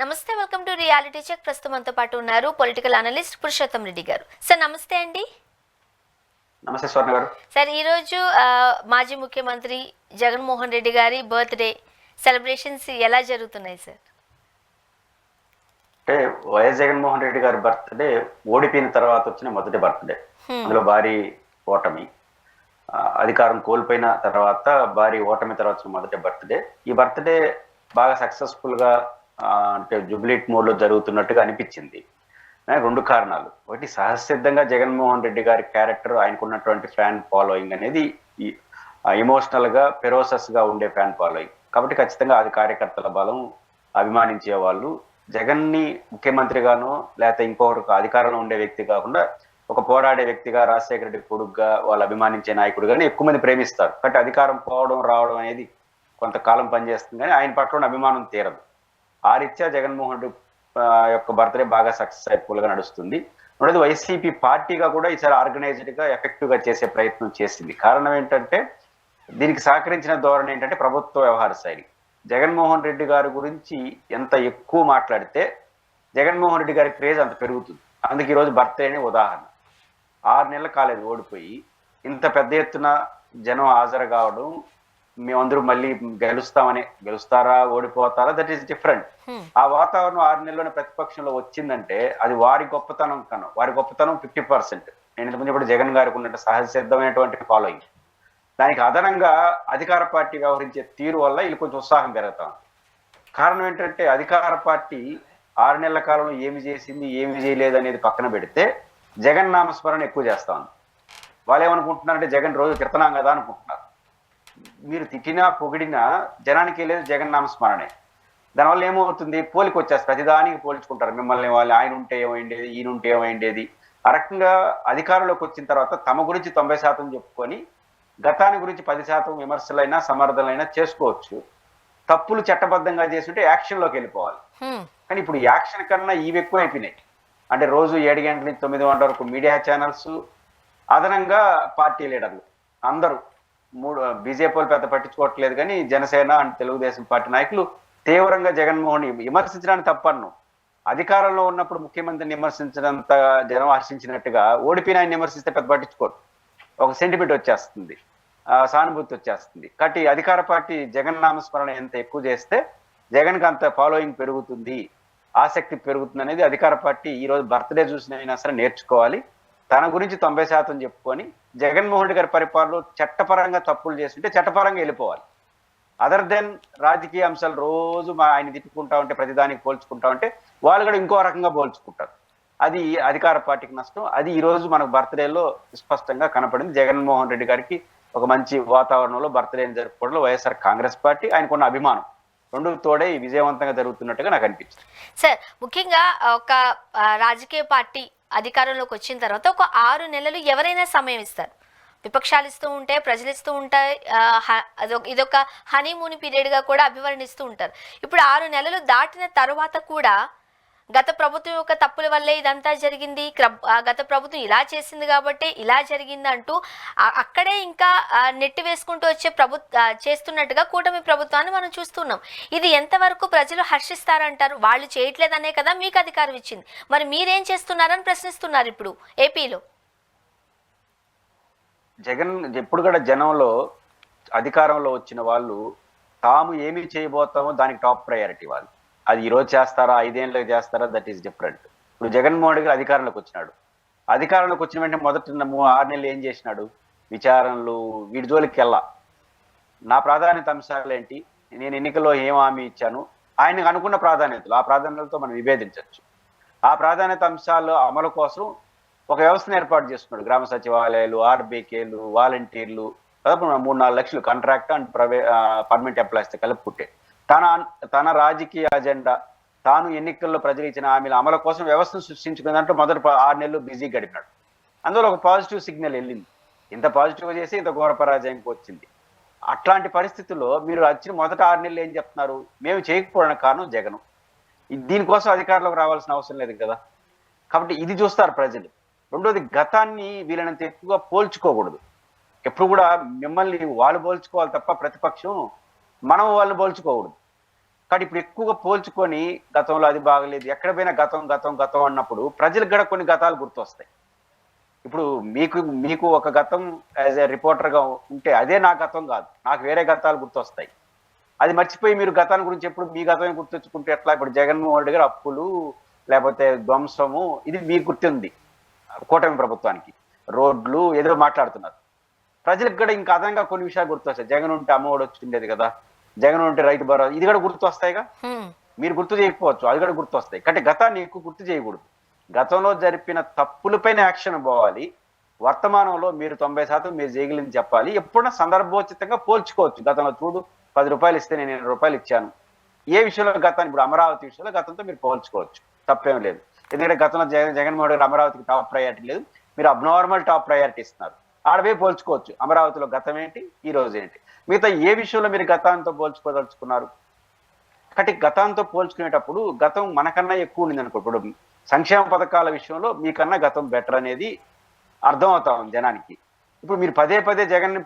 నమస్తే, welcome to reality check. ప్రస్తుతం మనతో పాటు ఉన్నారు పొలిటికల్ అనలిస్ట్ పురుషోత్తం రెడ్డి గారు. సార్ నమస్తే అండి. నమస్తే స్వర్ణ గారు. సార్ ఈరోజు మాజీ ముఖ్యమంత్రి జగన్మోహన్ రెడ్డి గారి బర్త్డే సెలబ్రేషన్స్ ఎలా జరుగుతున్నాయి సార్? అంటే వైఎస్ జగన్మోహన్ రెడ్డి గారి బర్త్డే ఓడిపోయిన తర్వాత వచ్చిన మొదటి బర్త్డే. అందులో భారీ ఓటమి, అధికారం కోల్పోయిన తర్వాత భారీ ఓటమి తర్వాత వచ్చిన మొదటి బర్త్డే. ఈ బర్త్డే బాగా సక్సెస్ఫుల్ గా అంటే జుబ్లీట్ మోడ్ లో జరుగుతున్నట్టుగా అనిపించింది. రెండు కారణాలు. ఒకటి, సహసిద్ధంగా జగన్మోహన్ రెడ్డి గారి క్యారెక్టర్, ఆయనకున్నటువంటి ఫ్యాన్ ఫాలోయింగ్ అనేది ఎమోషనల్ గా ఫెరోసస్ గా ఉండే ఫ్యాన్ ఫాలోయింగ్. కాబట్టి ఖచ్చితంగా అది కార్యకర్తల బలం, అభిమానించే వాళ్ళు జగన్ ని ముఖ్యమంత్రిగానో లేకపోతే ఇంకొకరు అధికారంలో ఉండే వ్యక్తి కాకుండా ఒక పోరాడే వ్యక్తిగా, రాజశేఖర రెడ్డి కొడుకుగా, వాళ్ళు అభిమానించే నాయకుడుగానే ఎక్కువ మంది ప్రేమిస్తారు. కాబట్టి అధికారం పోవడం రావడం అనేది కొంతకాలం పనిచేస్తుంది, కానీ ఆయన పట్ల ఉన్న అభిమానం తీరదు. ఆ రీత్యా జగన్మోహన్ రెడ్డి యొక్క బర్త్డే బాగా సక్సెస్ఫుల్ గా నడుస్తుంది. రెండోది, వైసీపీ పార్టీగా కూడా ఈసారి ఆర్గనైజ్డ్ గా ఎఫెక్టివ్ గా చేసే ప్రయత్నం చేసింది. కారణం ఏంటంటే, దీనికి సహకరించిన ధోరణి ఏంటంటే ప్రభుత్వ వ్యవహార శైలి. జగన్మోహన్ రెడ్డి గారి గురించి ఎంత ఎక్కువ మాట్లాడితే జగన్మోహన్ రెడ్డి గారి క్రేజ్ అంత పెరుగుతుంది. అందుకే ఈరోజు బర్త్డే అనే ఉదాహరణ. 6 నెలల కాలేదు ఓడిపోయి, ఇంత పెద్ద ఎత్తున జనం హాజరు కావడం, మేమందరూ మళ్ళీ గెలుస్తారా ఓడిపోతారా, దట్ ఈస్ డిఫరెంట్. ఆ వాతావరణం 6 నెలల్లోనే ప్రతిపక్షంలో వచ్చిందంటే అది వారి గొప్పతనం కన్నా, వారి గొప్పతనం 50%. నేను ఇంతకుముందు ఇప్పుడు జగన్ గారికి ఉన్నట్టు సహజ సిద్ధమైనటువంటి ఫాలోయింగ్, దానికి అదనంగా అధికార పార్టీ వ్యవహరించే తీరు వల్ల వీళ్ళు కొంచెం ఉత్సాహం పెరుగుతాం. కారణం ఏంటంటే, అధికార పార్టీ 6 నెలల కాలంలో ఏమి చేసింది, ఏమి చేయలేదు అనేది పక్కన పెడితే జగన్ నామస్మరణ ఎక్కువ చేస్తా ఉంది. వాళ్ళు ఏమనుకుంటున్నారంటే, జగన్ రోజు తిడుతున్నాం కదా అనుకుంటున్నారు. మీరు తిట్టినా పొగిడినా జనానికి వెళ్ళేది జగన్ నామస్మరణే. దానివల్ల ఏమవుతుంది, పోలికి వచ్చేస్తారు, ప్రతిదానికి పోల్చుకుంటారు. మిమ్మల్ని వాళ్ళు ఆయన ఉంటే ఏమైండేది, ఈయన ఉంటే ఏమైండేది. ఆ రకంగా అధికారంలోకి వచ్చిన తర్వాత తమ గురించి 90% చెప్పుకొని గతాన్ని గురించి 10% విమర్శలైనా సమర్థనలైనా చేసుకోవచ్చు. తప్పులు చట్టబద్ధంగా చేస్తుంటే యాక్షన్లోకి వెళ్ళిపోవాలి. కానీ ఇప్పుడు యాక్షన్ కన్నా ఇవి ఎక్కువ అయిపోయినాయి. అంటే రోజు 7 గంటల నుంచి 9 గంటల వరకు మీడియా ఛానల్స్, అదనంగా పార్టీ లీడర్లు అందరూ బీజేపీ వాళ్ళు పెద్ద పట్టించుకోవట్లేదు, కానీ జనసేన అండ్ తెలుగుదేశం పార్టీ నాయకులు తీవ్రంగా జగన్మోహన్ విమర్శించడానికి తప్పను. అధికారంలో ఉన్నప్పుడు ముఖ్యమంత్రిని విమర్శించినంత జనం హర్షించినట్టుగా ఓడిపోయిన ఆయన విమర్శిస్తే పెద్ద పట్టించుకోరు. ఒక సెంటిమెంట్ వచ్చేస్తుంది, సానుభూతి వచ్చేస్తుంది. కాబట్టి అధికార పార్టీ జగన్ నామస్మరణ ఎంత ఎక్కువ చేస్తే జగన్కి అంత ఫాలోయింగ్ పెరుగుతుంది, ఆసక్తి పెరుగుతుంది అనేది అధికార పార్టీ ఈ రోజు బర్త్డే చూసినైనా సరే నేర్చుకోవాలి. తన గురించి 90% చెప్పుకొని జగన్మోహన్ రెడ్డి గారి పరిపాలనలో చట్టపరంగా తప్పులు చేస్తుంటే చట్టపరంగా వెళ్ళిపోవాలి. అదర్ దెన్ రాజకీయ అంశాలు రోజు ఆయన తిట్టుకుంటా ఉంటే, ప్రతిదానికి పోల్చుకుంటా ఉంటే వాళ్ళు కూడా ఇంకో రకంగా పోల్చుకుంటారు. అది అధికార పార్టీకి నష్టం. అది ఈ రోజు మనకు బర్త్డేలో స్పష్టంగా కనపడింది. జగన్మోహన్ రెడ్డి గారికి ఒక మంచి వాతావరణంలో బర్త్డేని జరుపుకోవడంలో వైఎస్ఆర్ కాంగ్రెస్ పార్టీ, ఆయనకున్న అభిమానం రెండు తోడే విజయవంతంగా జరుగుతున్నట్టుగా నాకు అనిపించింది. సార్, ముఖ్యంగా ఒక రాజకీయ పార్టీ అధికారంలోకి వచ్చిన తర్వాత ఒక 6 నెలలు ఎవరైనా సమయం ఇస్తారు. విపక్షాలు ఇస్తూ ఉంటే, ప్రజలు ఇస్తూ ఉంటాయి. ఇదొక హనీమూన్ పీరియడ్ గా కూడా అభివర్ణిస్తూ ఉంటారు. ఇప్పుడు 6 నెలలు దాటిన తర్వాత కూడా గత ప్రభుత్వం యొక్క తప్పుల వల్లే ఇదంతా జరిగింది, గత ప్రభుత్వం ఇలా చేసింది కాబట్టి ఇలా జరిగింది అంటూ అక్కడే ఇంకా నెట్టి వేసుకుంటూ వచ్చే చేస్తున్నట్టుగా కూటమి ప్రభుత్వాన్ని మనం చూస్తున్నాం. ఇది ఎంతవరకు ప్రజలు హర్షిస్తారంటారు? వాళ్ళు చేయట్లేదనే కదా మీకు అధికారం ఇచ్చింది, మరి మీరేం చేస్తున్నారని ప్రశ్నిస్తున్నారు ఇప్పుడు ఏపీలో. జగన్ ఎప్పుడు కూడా జనంలో అధికారంలో వచ్చిన వాళ్ళు తాము ఏమి చేయబోతామో దానికి టాప్ ప్రయారిటీ. వాళ్ళు అది ఈరోజు చేస్తారా, 5 ఏళ్ళకి చేస్తారా, దట్ ఈస్ డిఫరెంట్. ఇప్పుడు జగన్మోహన్ రెడ్డి అధికారంలోకి వచ్చినాడు. అధికారంలోకి వచ్చిన వెంటనే మొదటి 6 నెలలు ఏం చేసినాడు? విచారణలు, వీడి జోలికి వెళ్ళా. నా ప్రాధాన్యత అంశాలు ఏంటి, నేను ఎన్నికల్లో ఏం హామీ ఇచ్చాను, ఆయనకు అనుకున్న ప్రాధాన్యతలు, ఆ ప్రాధాన్యతలతో మనం విభేదించవచ్చు. ఆ ప్రాధాన్యత అంశాలు అమలు కోసం ఒక వ్యవస్థను ఏర్పాటు చేసుకున్నాడు. గ్రామ సచివాలయాలు, ఆర్బీకేలు, వాలంటీర్లు, దాదాపు 3-4 లక్షలు కాంట్రాక్ట్ అండ్ పర్మనెంట్ ఎంప్లాయీస్ కలుపుకుంటే తన రాజకీయ అజెండా, తాను ఎన్నికల్లో ప్రజలు ఇచ్చిన హామీల అమలు కోసం వ్యవస్థను సృష్టించుకున్న దాంట్లో మొదటి 6 నెలలు బిజీ గడిపినాడు. అందులో ఒక పాజిటివ్ సిగ్నల్ వెళ్ళింది. ఇంత పాజిటివ్ చేసి ఇంత ఘోర పరాజయంకి వచ్చింది. అట్లాంటి పరిస్థితుల్లో మీరు వచ్చిన మొదటి 6 నెలలు ఏం చెప్తున్నారు? మేము చేయకపోవడానికి కారణం జగన్, దీనికోసం అధికారంలోకి రావాల్సిన అవసరం లేదు కదా. కాబట్టి ఇది చూస్తారు ప్రజలు. రెండోది, గతాన్ని వీళ్ళనంత ఎక్కువగా పోల్చుకోకూడదు. ఎప్పుడు కూడా మిమ్మల్ని వాళ్ళు పోల్చుకోవాలి తప్ప ప్రతిపక్షం మనం వాళ్ళని పోల్చుకోకూడదు. కాబట్టి ఇప్పుడు ఎక్కువగా పోల్చుకొని గతంలో అది బాగలేదు, ఎక్కడ పోయినా గతం గతం గతం అన్నప్పుడు ప్రజలకు కూడా కొన్ని గతాలు గుర్తొస్తాయి. ఇప్పుడు మీకు మీకు ఒక గతం యాజ్ ఏ రిపోర్టర్గా ఉంటే అదే నా గతం కాదు, నాకు వేరే గతాలు గుర్తొస్తాయి. అది మర్చిపోయి మీరు గతాన్ని గురించి ఎప్పుడు మీ గతమే గుర్తొచ్చుకుంటే ఎట్లా? ఇప్పుడు జగన్మోహన్ రెడ్డి గారు అప్పులు లేకపోతే ధ్వంసము ఇది మీకు గుర్తుంది. కూటమి ప్రభుత్వానికి రోడ్లు ఏదో మాట్లాడుతున్నారు. ప్రజలకు కూడా ఇంకా అదనంగా కొన్ని విషయాలు గుర్తొస్తాయి. జగన్ ఉంటే అమ్మఒడి వచ్చిండేది కదా, జగన్ ఉంటే రైతు భరోసా, ఇది కూడా గుర్తొస్తాయిగా. మీరు గుర్తు చేయకపోవచ్చు, అది కూడా గుర్తొస్తాయి. కాబట్టి గతాన్ని ఎక్కువ గుర్తు చేయకూడదు. గతంలో జరిపిన తప్పులపైన యాక్షన్ పోవాలి. వర్తమానంలో మీరు 90% మీరు చేయగలిగింది చెప్పాలి. ఎప్పుడైనా సందర్భోచితంగా పోల్చుకోవచ్చు. గతంలో చూడు 10 రూపాయలు ఇస్తే నేను 20 రూపాయలు ఇచ్చాను. ఏ విషయంలో గతాన్ని, ఇప్పుడు అమరావతి విషయంలో గతంతో మీరు పోల్చుకోవచ్చు, తప్పేం లేదు. ఎందుకంటే గతంలో జగన్మోహన్ రెడ్డి అమరావతికి టాప్ ప్రయారిటీ లేదు, మీరు అబ్నార్మల్ టాప్ ప్రయారిటీ ఇస్తున్నారు. ఆడవే పోల్చుకోవచ్చు, అమరావతిలో గతం ఏంటి, ఈ రోజు ఏంటి. మిగతా ఏ విషయంలో మీరు గతాంతో పోల్చుకోదలుచుకున్నారు? కాబట్టి గతంతో పోల్చుకునేటప్పుడు గతం మనకన్నా ఎక్కువ ఉండింది అనుకో. ఇప్పుడు సంక్షేమ పథకాల విషయంలో మీకన్నా గతం బెటర్ అనేది అర్థం అవుతా ఉంది జనానికి. ఇప్పుడు మీరు పదే పదే జగన్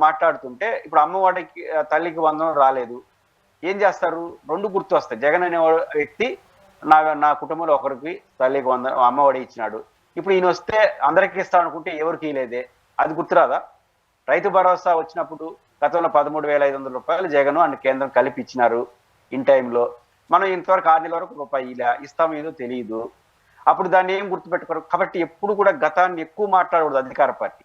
మాట్లాడుతుంటే, ఇప్పుడు అమ్మఒడికి తల్లికి వందనం రాలేదు, ఏం చేస్తారు? రెండు గుర్తు వస్తాయి. జగన్ అనే వ్యక్తి నా కుటుంబంలో ఒకరికి తల్లికి వందనం అమ్మఒడి ఇచ్చినాడు, ఇప్పుడు ఈయన వస్తే అందరికీ ఇస్తా అనుకుంటే ఎవరికి లేదే, అది గుర్తురాదా? రైతు భరోసా వచ్చినప్పుడు గతంలో 13,500 రూపాయలు జగన్ అండ్ కేంద్రం కలిపి ఇచ్చినారు ఇన్ టైంలో. మనం ఇంతవరకు 6 నెలల వరకు రూపాయి ఇలా ఇస్తాం, ఏదో తెలియదు. అప్పుడు దాన్ని ఏం గుర్తుపెట్టుకోరు. కాబట్టి ఎప్పుడు కూడా గతాన్ని ఎక్కువ మాట్లాడకూడదు అధికార పార్టీ.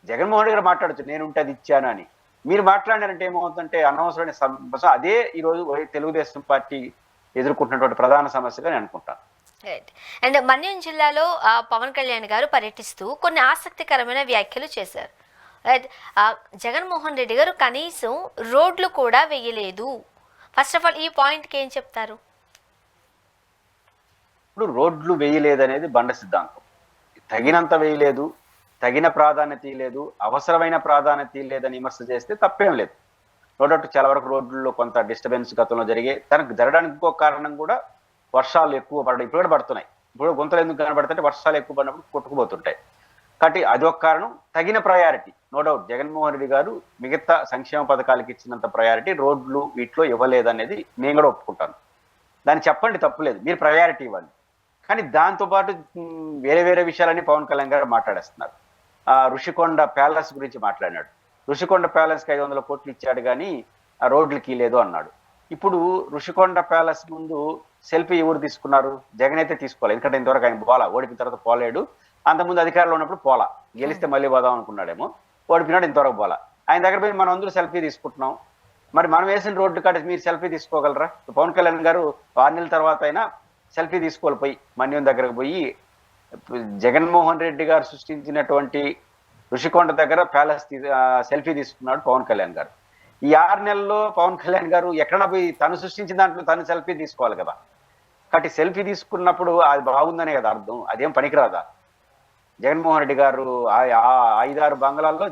జగన్మోహన్ రెడ్డి గారు మాట్లాడచ్చు నేను ఉంటే అది ఇచ్చాను అని. మీరు మాట్లాడారంటే ఏమవుతుందంటే అనవసరమైన సమస్య. అదే ఈరోజు తెలుగుదేశం పార్టీ ఎదుర్కొంటున్నటువంటి ప్రధాన సమస్యగా నేను అనుకుంటాను. అండ్ మన్యం జిల్లాలో పవన్ కళ్యాణ్ గారు పర్యటిస్తూ కొన్ని ఆసక్తికరమైన వ్యాఖ్యలు చేశారు. జగన్మోహన్ రెడ్డి గారు కనీసం రోడ్లు కూడా వేయలేదు. ఫస్ట్ ఆఫ్ ఆల్ ఈ పాయింట్కి ఏం చెప్తారు? ఇప్పుడు రోడ్లు వేయలేదనేది బండ సిద్ధాంతం. తగినంత వేయలేదు, తగిన ప్రాధాన్యత లేదు, అవసరమైన ప్రాధాన్యత లేదని విమర్శ చేస్తే తప్పేం లేదు. రోడ్డు చాలా వరకు రోడ్లలో కొంత డిస్టర్బెన్స్ గతంలో జరిగాయి. తనకు జరగడానికి ఇంకో కారణం కూడా వర్షాలు ఎక్కువ పడడం. ఇప్పుడు కూడా పడుతున్నాయి. ఇప్పుడు గుంతలు ఎందుకు కనబడుతుంటే వర్షాలు ఎక్కువ పడినప్పుడు కొట్టుకుపోతుంటాయి. కాబట్టి అదొక కారణం. తగిన priority no doubt Jaganmohan Reddy గారు మిగతా సంక్షేమ పథకాలకు ఇచ్చినంత ప్రయారిటీ రోడ్లు వీటిలో ఇవ్వలేదనేది నేను కూడా ఒప్పుకుంటాను. దాన్ని చెప్పండి, తప్పులేదు, మీరు ప్రయారిటీ ఇవ్వండి. కానీ దాంతోపాటు వేరే వేరే విషయాలని పవన్ కళ్యాణ్ గారు మాట్లాడేస్తున్నారు. ఋషికొండ ప్యాలెస్ గురించి మాట్లాడినాడు. ఋషికొండ ప్యాలెస్కి 500 కోట్లు ఇచ్చాడు కానీ ఆ రోడ్లకి లేదు అన్నాడు. ఇప్పుడు ఋషికొండ ప్యాలెస్ ముందు సెల్ఫీ ఎవరు తీసుకున్నారు? జగన్ అయితే తీసుకోవాలి. ఎందుకంటే ఇంతవరకు ఆయన పోలా, ఓడిపిన తర్వాత పోలేడు. అంతకుముందు అధికారంలో ఉన్నప్పుడు పోలా, గెలిస్తే మళ్ళీ పోదాం అనుకున్నాడేమో, ఓడిపినాడు, ఇంతవరకు పోలా. ఆయన దగ్గర పోయి మనం అందరూ సెల్ఫీ తీసుకుంటున్నాం. మరి మనం వేసిన రోడ్డు కాడ మీరు సెల్ఫీ తీసుకోగలరా? పవన్ కళ్యాణ్ గారు 6 నెలల తర్వాత అయినా సెల్ఫీ తీసుకోవాలి. పోయి మన్యం దగ్గరకు పోయి జగన్మోహన్ రెడ్డి గారు సృష్టించినటువంటి ఋషికొండ దగ్గర ప్యాలెస్ సెల్ఫీ తీసుకున్నాడు పవన్ కళ్యాణ్ గారు. ఈ 6 నెలల్లో పవన్ కళ్యాణ్ గారు ఎక్కడైనా పోయి తను సృష్టించిన దాంట్లో తను సెల్ఫీ తీసుకోవాలి కదా. కాబట్టి సెల్ఫీ తీసుకున్నప్పుడు అది బాగుందనే కదా అర్థం, అదేం పనికిరాదా? జగన్మోహన్ రెడ్డి గారు 5-6 బంగ్లాల్లో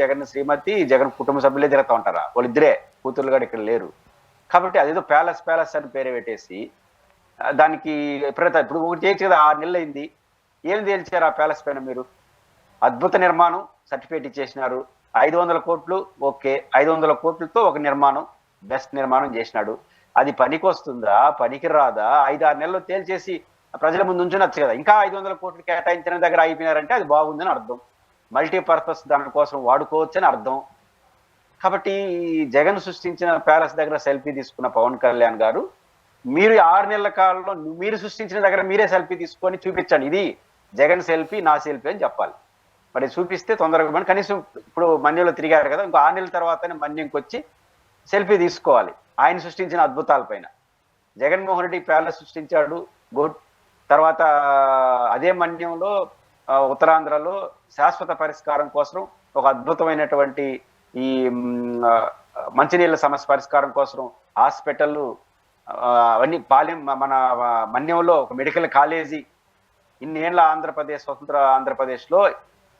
జగన్ శ్రీమతి, జగన్ కుటుంబ సభ్యులే తిరుగుతూ ఉంటారా? వాళ్ళిద్దరే, కూతుర్లు కూడా ఇక్కడ లేరు. కాబట్టి అదేదో ప్యాలెస్ అని పేరు పెట్టేసి దానికి ఇప్పుడు ఒకటి చేయొచ్చు కదా. 6 నెలలు అయింది, ఏం తేల్చారు ఆ ప్యాలెస్ పైన? మీరు అద్భుత నిర్మాణం సర్టిఫికేట్ ఇచ్చేసినారు. 500 కోట్లు, ఓకే, 500 కోట్లతో ఒక నిర్మాణం, బెస్ట్ నిర్మాణం చేసినాడు. అది పనికి వస్తుందా, పనికి రాదా? 5-6 నెలలు తేల్చేసి ప్రజల ముందు ఉంచనొచ్చు కదా. ఇంకా 500 కోట్లు కేటాయించిన దగ్గర అయిపోయినారంటే అది బాగుందని అర్థం, మల్టీపర్పస్ దానికోసం వాడుకోవచ్చు అని అర్థం. కాబట్టి జగన్ సృష్టించిన ప్యాలెస్ దగ్గర సెల్ఫీ తీసుకున్న పవన్ కళ్యాణ్ గారు, మీరు 6 నెలల కాలంలో మీరు సృష్టించిన దగ్గర మీరే సెల్ఫీ తీసుకొని చూపించండి, ఇది జగన్ సెల్ఫీ, నా సెల్ఫీ అని చెప్పాలి. మరి చూపిస్తే తొందరగా కనీసం ఇప్పుడు మన్యంలో తిరిగారు కదా, ఇంకో 6 నెలల తర్వాతనే మన్యంకి వచ్చి సెల్ఫీ తీసుకోవాలి ఆయన సృష్టించిన అద్భుతాల పైన. జగన్మోహన్ రెడ్డి ప్యాలెస్ సృష్టించాడు, గుడ్. తర్వాత అదే మన్యంలో ఉత్తరాంధ్రలో శాశ్వత పరిష్కారం కోసం ఒక అద్భుతమైనటువంటి ఈ మంచినీళ్ళ సమస్య పరిష్కారం కోసం హాస్పిటల్ అవన్నీ మన మన్యంలో ఒక మెడికల్ కాలేజీ, ఇన్నేళ్ల ఆంధ్రప్రదేశ్, స్వతంత్ర ఆంధ్రప్రదేశ్లో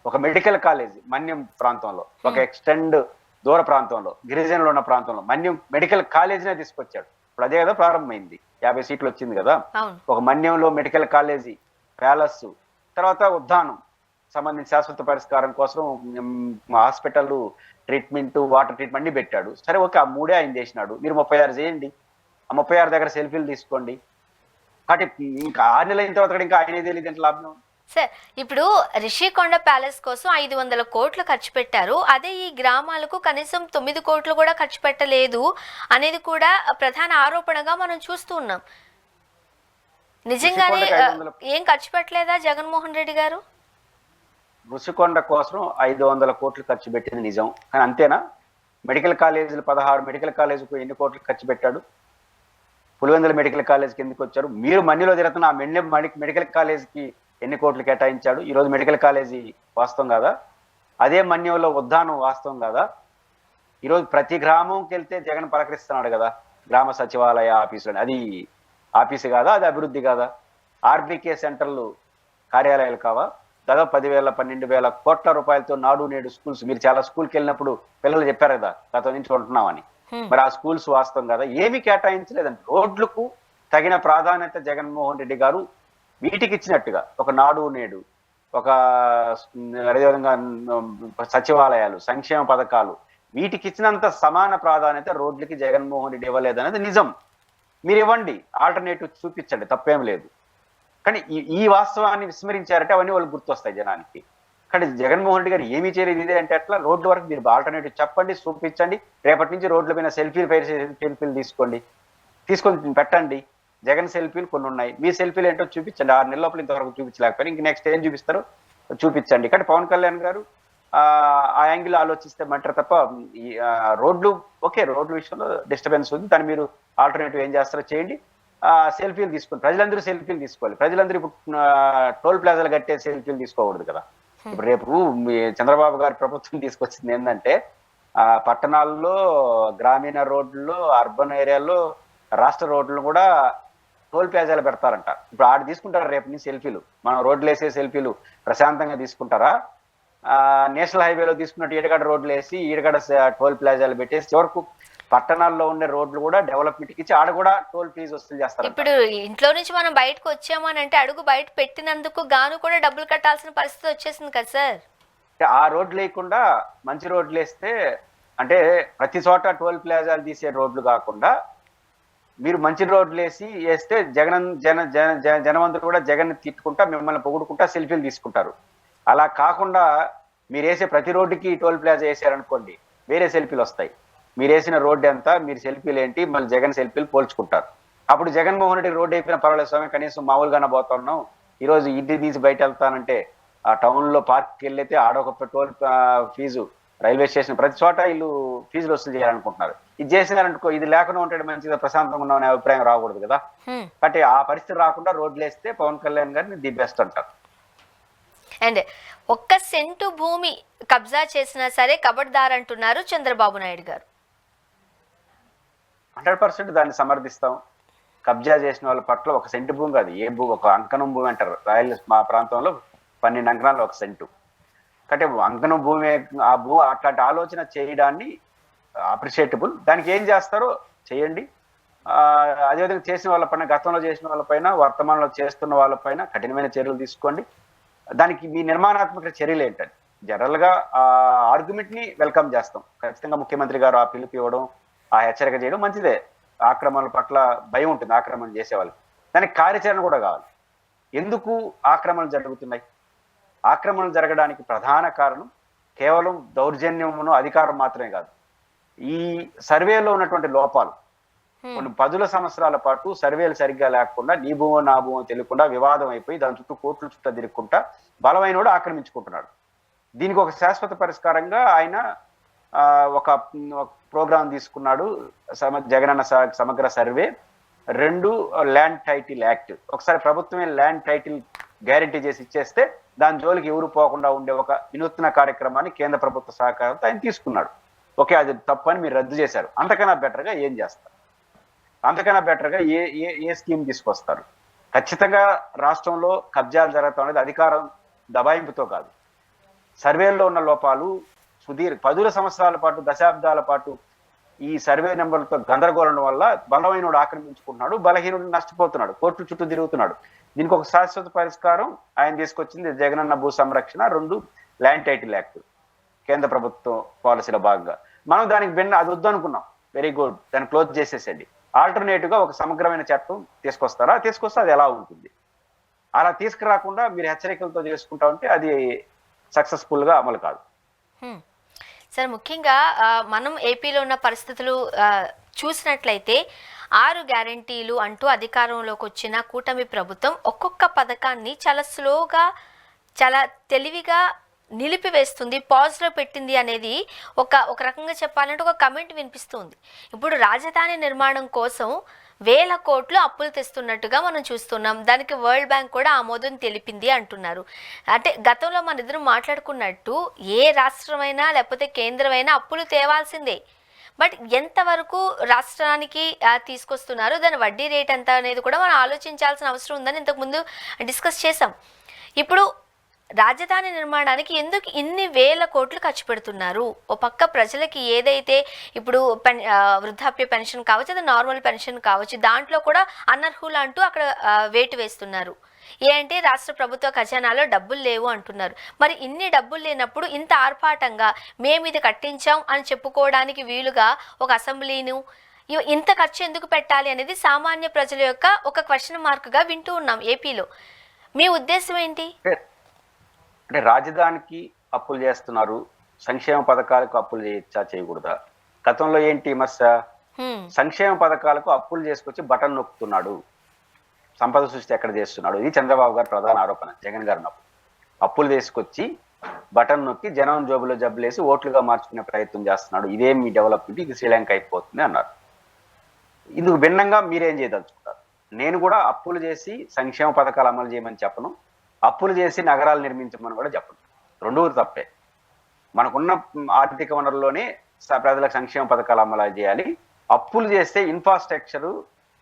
ఒక మెడికల్ కాలేజీ మన్యం ప్రాంతంలో, ఒక ఎక్స్టెండ్ దూర ప్రాంతంలో, గిరిజనులు ఉన్న ప్రాంతంలో మన్యం మెడికల్ కాలేజీనే తీసుకొచ్చాడు. ఇప్పుడు అదే కదా ప్రారంభమైంది, 50 సీట్లు వచ్చింది కదా. ఒక మన్యంలో మెడికల్ కాలేజీ, ప్యాలెస్, తర్వాత ఉద్దానం సంబంధించి శాశ్వత పరిష్కారం కోసం హాస్పిటల్, ట్రీట్మెంట్, వాటర్ ట్రీట్మెంట్ అన్ని పెట్టాడు. సరే ఓకే, ఆ 3 ఆయన చేసినాడు. మీరు 36 చేయండి. ఆ 36 దగ్గర సెల్ఫీలు తీసుకోండి. కాబట్టి ఇంకా 6 నెలలు అయిన తర్వాత కూడా ఇంకా ఆయనే తెలియదు అంటే లాభం. సార్ ఇప్పుడు రిషికొండ ప్యాలెస్ కోసం 500 కోట్లు ఖర్చు పెట్టారు. అదే ఈ గ్రామాలకు కనీసం 9 కోట్లు కూడా ఖర్చు పెట్టలేదు అనేది కూడా ప్రధాన ఆరోపణగా మనం చూస్తూ ఉన్నాం. నిజంగానే ఏం ఖర్చు పెట్టలేదా జగన్మోహన్ రెడ్డి గారు? ఋషికొండ కోసం 500 కోట్లు ఖర్చు పెట్టింది నిజం, కానీ అంతేనా? మెడికల్ కాలేజీలు 16 మెడికల్ కాలేజీకు ఎన్ని కోట్లు ఖర్చు పెట్టాడు? పులివెందుల మెడికల్ కాలేజీకి ఎందుకు వచ్చారు? మీరు మన్నీలో జరుగుతున్న ఆ మెడికల్ కాలేజీకి ఎన్ని కోట్లు కేటాయించాడు? ఈరోజు మెడికల్ కాలేజీ వాస్తవం కాదా? అదే మన్యంలో ఉద్దానం వాస్తవం కాదా? ఈరోజు ప్రతి గ్రామంకి వెళ్తే జగన్ పలకరిస్తున్నాడు కదా, గ్రామ సచివాలయ ఆఫీసులని. అది ఆఫీసు కాదా? అది అభివృద్ధి కాదా? ఆర్బీకే సెంటర్లు కార్యాలయాలు కావా? దాదాపు 10,000 12,000 కోట్ల రూపాయలతో నాడు నేడు స్కూల్స్. మీరు చాలా స్కూల్కి వెళ్ళినప్పుడు పిల్లలు చెప్పారు కదా గతం నుంచి ఉంటున్నామని. మరి ఆ స్కూల్స్ వాస్తవం కదా? ఏమి కేటాయించలేదండి. రోడ్లకు తగిన ప్రాధాన్యత జగన్మోహన్ రెడ్డి గారు వీటికి ఇచ్చినట్టుగా, ఒక నాడు నేడు, ఒక అదేవిధంగా సచివాలయాలు, సంక్షేమ పథకాలు, వీటికి ఇచ్చినంత సమాన ప్రాధాన్యత రోడ్లకి జగన్మోహన్ రెడ్డి ఇవ్వలేదనేది నిజం. మీరు ఇవ్వండి, ఆల్టర్నేటివ్ చూపించండి, తప్పేం లేదు. కానీ ఈ వాస్తవాన్ని విస్మరించారంటే అవన్నీ వాళ్ళు గుర్తొస్తాయి జనానికి. కానీ జగన్మోహన్ రెడ్డి గారు ఏమీ చేయలేదు. ఇదే అంటే ఎట్లా? రోడ్ల వరకు మీరు ఆల్టర్నేటివ్ చెప్పండి, చూపించండి. రేపటి నుంచి రోడ్ల మీద సెల్ఫీలు తీసుకొని పెట్టండి. జగన్ సెల్ఫీలు కొన్ని ఉన్నాయి, మీ సెల్ఫీలు ఏంటో చూపించండి. 6 నెలల లోపల ఇంతవరకు చూపించలేకపోయినా ఇంక నెక్స్ట్ ఏం చూపిస్తారో చూపించండి. కానీ పవన్ కళ్యాణ్ గారు ఆ యాంగిల్ ఆలోచిస్తే మంటారు తప్ప ఈ రోడ్లు ఓకే, రోడ్ల విషయంలో డిస్టర్బెన్స్ ఉంది, దాన్ని మీరు ఆల్టర్నేటివ్ ఏం చేస్తారో చేయండి. సెల్ఫీలు తీసుకోండి, ప్రజలందరూ సెల్ఫీలు తీసుకోవాలి. ప్రజలందరూ ఇప్పుడు టోల్ ప్లాజాలు కట్టే సెల్ఫీలు తీసుకోకూడదు కదా. ఇప్పుడు రేపు చంద్రబాబు గారి ప్రభుత్వం తీసుకొచ్చింది ఏంటంటే పట్టణాల్లో, గ్రామీణ రోడ్లలో, అర్బన్ ఏరియాల్లో, రాష్ట్ర రోడ్లు కూడా టోల్ ప్లాజాలు పెడతారంట. ఇప్పుడు ఆడ తీసుకుంటారా రేపు నుంచి సెల్ఫీలు? మనం రోడ్లు వేసే సెల్ఫీలు ప్రశాంతంగా తీసుకుంటారా? నేషనల్ హైవేలో తీసుకున్నట్టు ఈడగడ రోడ్లు వేసి ఈడగడ టోల్ ప్లాజాలు పెట్టేసి చివరకు పట్టణాల్లో ఉండే రోడ్లు కూడా డెవలప్మెంట్ ఇచ్చి ఆడ కూడా టోల్ ఫీజు వసూలు చేస్తారు. ఇప్పుడు ఇంట్లో నుంచి మనం బయటకు వచ్చామని అంటే అడుగు బయట పెట్టినందుకు గాను కూడా డబ్బులు కట్టాల్సిన పరిస్థితి వచ్చేసింది కదా సార్. ఆ రోడ్లు లేకుండా మంచి రోడ్లు వేస్తే, అంటే ప్రతి చోట టోల్ ప్లాజాలు తీసే రోడ్లు కాకుండా మీరు మంచి రోడ్లు వేస్తే జనమందరూ కూడా జగన్ తిట్టుకుంటా, మిమ్మల్ని పొగుడుకుంటా సెల్ఫీలు తీసుకుంటారు. అలా కాకుండా మీరు వేసే ప్రతి రోడ్డుకి టోల్ ప్లాజా వేసారనుకోండి, వేరే సెల్ఫీలు వస్తాయి. మీరు వేసిన రోడ్డు ఎంత, మీరు సెల్ఫీలు ఏంటి, మళ్ళీ జగన్ సెల్ఫీలు పోల్చుకుంటారు. అప్పుడు జగన్మోహన్ రెడ్డి రోడ్డు అయిపోయిన పర్వాలేదు స్వామి, కనీసం మామూలుగానే పోతున్నాం, ఈరోజు ఇంటి తీసి బయట వెళ్తానంటే ఆ టౌన్లో పార్క్కి వెళ్ళైతే ఆడొక టోల్ ఫీజు, రైల్వే స్టేషన్ ప్రతి చోట వీళ్ళు ఫీజులు వసూలు చేయాలనుకుంటున్నారు. ఇది చేసినారనుకో, ఇది లేకుండా ఉంటే మంచిగా ప్రశాంతంగా ఉన్నామనే అభిప్రాయం రాకూడదు కదా. కాబట్టి ఆ పరిస్థితి రాకుండా రోడ్లు వేస్తే పవన్ కళ్యాణ్ గారిని ది బెస్ట్ అంటారు. అండ్ 1 సెంటు భూమి కబ్జా చేసినా సరే కబడ్దార్ అంటున్నారు చంద్రబాబు నాయుడు గారు. 100% దాన్ని సమర్థిస్తాం. కబ్జా చేసిన వాళ్ళ పట్ల 1 సెంటు భూమి కాదు, ఏ భూమి, ఒక అంకణం భూమి అంటారు. మా ప్రాంతంలో 12 అంకణాలు 1 సెంటు. అంటే అంకణం భూమి, ఆ అట్లాంటి ఆలోచన చేయడాన్ని అప్రిషియేటబుల్. దానికి ఏం చేస్తారో చేయండి. అదేవిధంగా చేసిన వాళ్ళపైన, గతంలో చేసిన వాళ్ళపైన, వర్తమానంలో చేస్తున్న వాళ్ళపైన కఠినమైన చర్యలు తీసుకోండి. దానికి మీ నిర్మాణాత్మక చర్యలు ఏంటంటే, జనరల్గా ఆ ఆర్గ్యుమెంట్ ని వెల్కమ్ చేస్తాం. ఖచ్చితంగా ముఖ్యమంత్రి గారు ఆ పిలుపు ఇవ్వడం, ఆ హెచ్చరిక చేయడం మంచిదే. ఆక్రమణల పట్ల భయం ఉంటుంది ఆక్రమణ చేసే వాళ్ళకి. దానికి కార్యాచరణ కూడా కావాలి. ఎందుకు ఆక్రమణలు జరుగుతున్నాయి? ఆక్రమణలు జరగడానికి ప్రధాన కారణం కేవలం దౌర్జన్యమును, అధికారం మాత్రమే కాదు, ఈ సర్వేలో ఉన్నటువంటి లోపాలు. కొన్ని 10 సంవత్సరాల పాటు సర్వేలు సరిగ్గా లేకుండా, నీ భూమో నా భూమో తెలియకుండా వివాదం అయిపోయి దాని చుట్టూ కోర్టుల చుట్టూ తిరుగుకుంటా బలమైనోడు ఆక్రమించుకుంటున్నాడు. దీనికి ఒక శాశ్వత పరిష్కారంగా ఆయన ఒక ప్రోగ్రాం తీసుకున్నాడు, జగనన్న సమగ్ర సర్వే. 2 land title act. ఒకసారి ప్రభుత్వమే ల్యాండ్ టైటిల్ గ్యారంటీ చేసి ఇచ్చేస్తే దాని జోలికి ఎవరు పోకుండా ఉండే ఒక వినూత్న కార్యక్రమాన్ని కేంద్ర ప్రభుత్వ సహకారంతో ఆయన తీసుకున్నాడు. ఓకే, అది తప్పని మీరు రద్దు చేశారు. అంతకన్నా బెటర్గా ఏం చేస్తారు? అంతకన్నా బెటర్గా ఏ స్కీమ్ తీసుకొస్తారు? ఖచ్చితంగా రాష్ట్రంలో కబ్జాలు జరగటం అనేది అధికారం దబాయింపుతో కాదు, సర్వేల్లో ఉన్న లోపాలు. 10 సంవత్సరాల పాటు, దశాబ్దాల పాటు ఈ సర్వే నెంబర్లతో గందరగోళం వల్ల బలమైనడు ఆక్రమించుకుంటున్నాడు, బలహీనుడు నష్టపోతున్నాడు, కోర్టు చుట్టూ తిరుగుతున్నాడు. దీనికి ఒక శాశ్వత పరిష్కారం ఆయన తీసుకొచ్చింది జగనన్న భూ సంరక్షణ, 2 ల్యాండ్ టైటిల్ యాక్ట్, కేంద్ర ప్రభుత్వం పాలసీలో భాగంగా. మనం దానికి అది వద్దు అనుకున్నాం, వెరీ గుడ్, దాన్ని క్లోజ్ చేసేసండి. ఆల్టర్నేటివ్గా ఒక సమగ్రమైన చట్టం తీసుకొస్తారా? తీసుకొస్తే అది ఎలా ఉంటుంది? అలా తీసుకురాకుండా మీరు హెచ్చరికలతో చేసుకుంటా ఉంటే అది సక్సెస్ఫుల్గా అమలు కాదు. సార్, ముఖ్యంగా మనం ఏపీలో ఉన్న పరిస్థితులు చూసినట్లయితే 6 గ్యారంటీలు అంటూ అధికారంలోకి వచ్చిన కూటమి ప్రభుత్వం ఒక్కొక్క పథకాన్ని చాలా స్లోగా, చాలా తెలివిగా నిలిపివేస్తుంది, పాజ్లో పెట్టింది అనేది ఒక రకంగా చెప్పాలంటే ఒక కమెంట్ వినిపిస్తుంది. ఇప్పుడు రాజధాని నిర్మాణం కోసం 1000 కోట్లు అప్పులు తెస్తున్నట్టుగా మనం చూస్తున్నాం. దానికి వరల్డ్ బ్యాంక్ కూడా ఆమోదం తెలిపింది అంటున్నారు. అంటే గతంలో మన ఇద్దరు మాట్లాడుకున్నట్టు ఏ రాష్ట్రమైనా లేకపోతే కేంద్రమైనా అప్పులు తేవాల్సిందే. బట్ ఎంతవరకు రాష్ట్రానికి తీసుకొస్తున్నారు, దాని వడ్డీ రేట్ ఎంత అనేది కూడా మనం ఆలోచించాల్సిన అవసరం ఉందని ఇంతకుముందు డిస్కస్ చేసాం. ఇప్పుడు రాజధాని నిర్మాణానికి ఎందుకు ఇన్ని 1000 కోట్లు ఖర్చు పెడుతున్నారు? ఓ పక్క ప్రజలకి ఏదైతే ఇప్పుడు వృద్ధాప్య పెన్షన్ కావచ్చు, అది నార్మల్ పెన్షన్ కావచ్చు, దాంట్లో కూడా అనర్హులు అంటూ అక్కడ వేటు వేస్తున్నారు. ఏంటి, రాష్ట్ర ప్రభుత్వ ఖజానాలో డబ్బులు లేవు అంటున్నారు. మరి ఇన్ని డబ్బులు లేనప్పుడు ఇంత ఆర్భాటంగా మేము ఇది కట్టించాం అని చెప్పుకోవడానికి వీలుగా ఒక అసెంబ్లీను ఇంత ఖర్చు ఎందుకు పెట్టాలి అనేది సామాన్య ప్రజల యొక్క ఒక క్వశ్చన్ మార్క్గా వింటూ ఉన్నాం ఏపీలో. మీ ఉద్దేశం ఏంటి? అంటే రాజధానికి అప్పులు చేస్తున్నారు, సంక్షేమ పథకాలకు అప్పులు చేయొచ్చా చేయకూడదా? గతంలో ఏంటి విమర్శ? సంక్షేమ పథకాలకు అప్పులు చేసుకొచ్చి బటన్ నొక్కుతున్నాడు, సంపద సృష్టి ఎక్కడ చేస్తున్నాడు? ఇది చంద్రబాబు గారి ప్రధాన ఆరోపణ. జగన్ గారు అప్పులు తీసుకొచ్చి బటన్ నొక్కి జనం జోబులో జబ్బులేసి ఓట్లుగా మార్చుకునే ప్రయత్నం చేస్తున్నాడు, ఇదేమి డెవలప్మెంట్, ఇది శ్రీలంక అయిపోతుంది అన్నారు. ఇందుకు భిన్నంగా మీరేం చేయదలుచుకుంటారు? నేను కూడా అప్పులు చేసి సంక్షేమ పథకాలు అమలు చేయమని చెప్పను, అప్పులు చేసి నగరాలు నిర్మించమని కూడా చెప్పను. రెండూ తప్పే. మనకున్న ఆర్థిక వనరుల్లోనే ప్రజలకు సంక్షేమ పథకాలు అమలు చేయాలి. అప్పులు చేస్తే ఇన్ఫ్రాస్ట్రక్చరు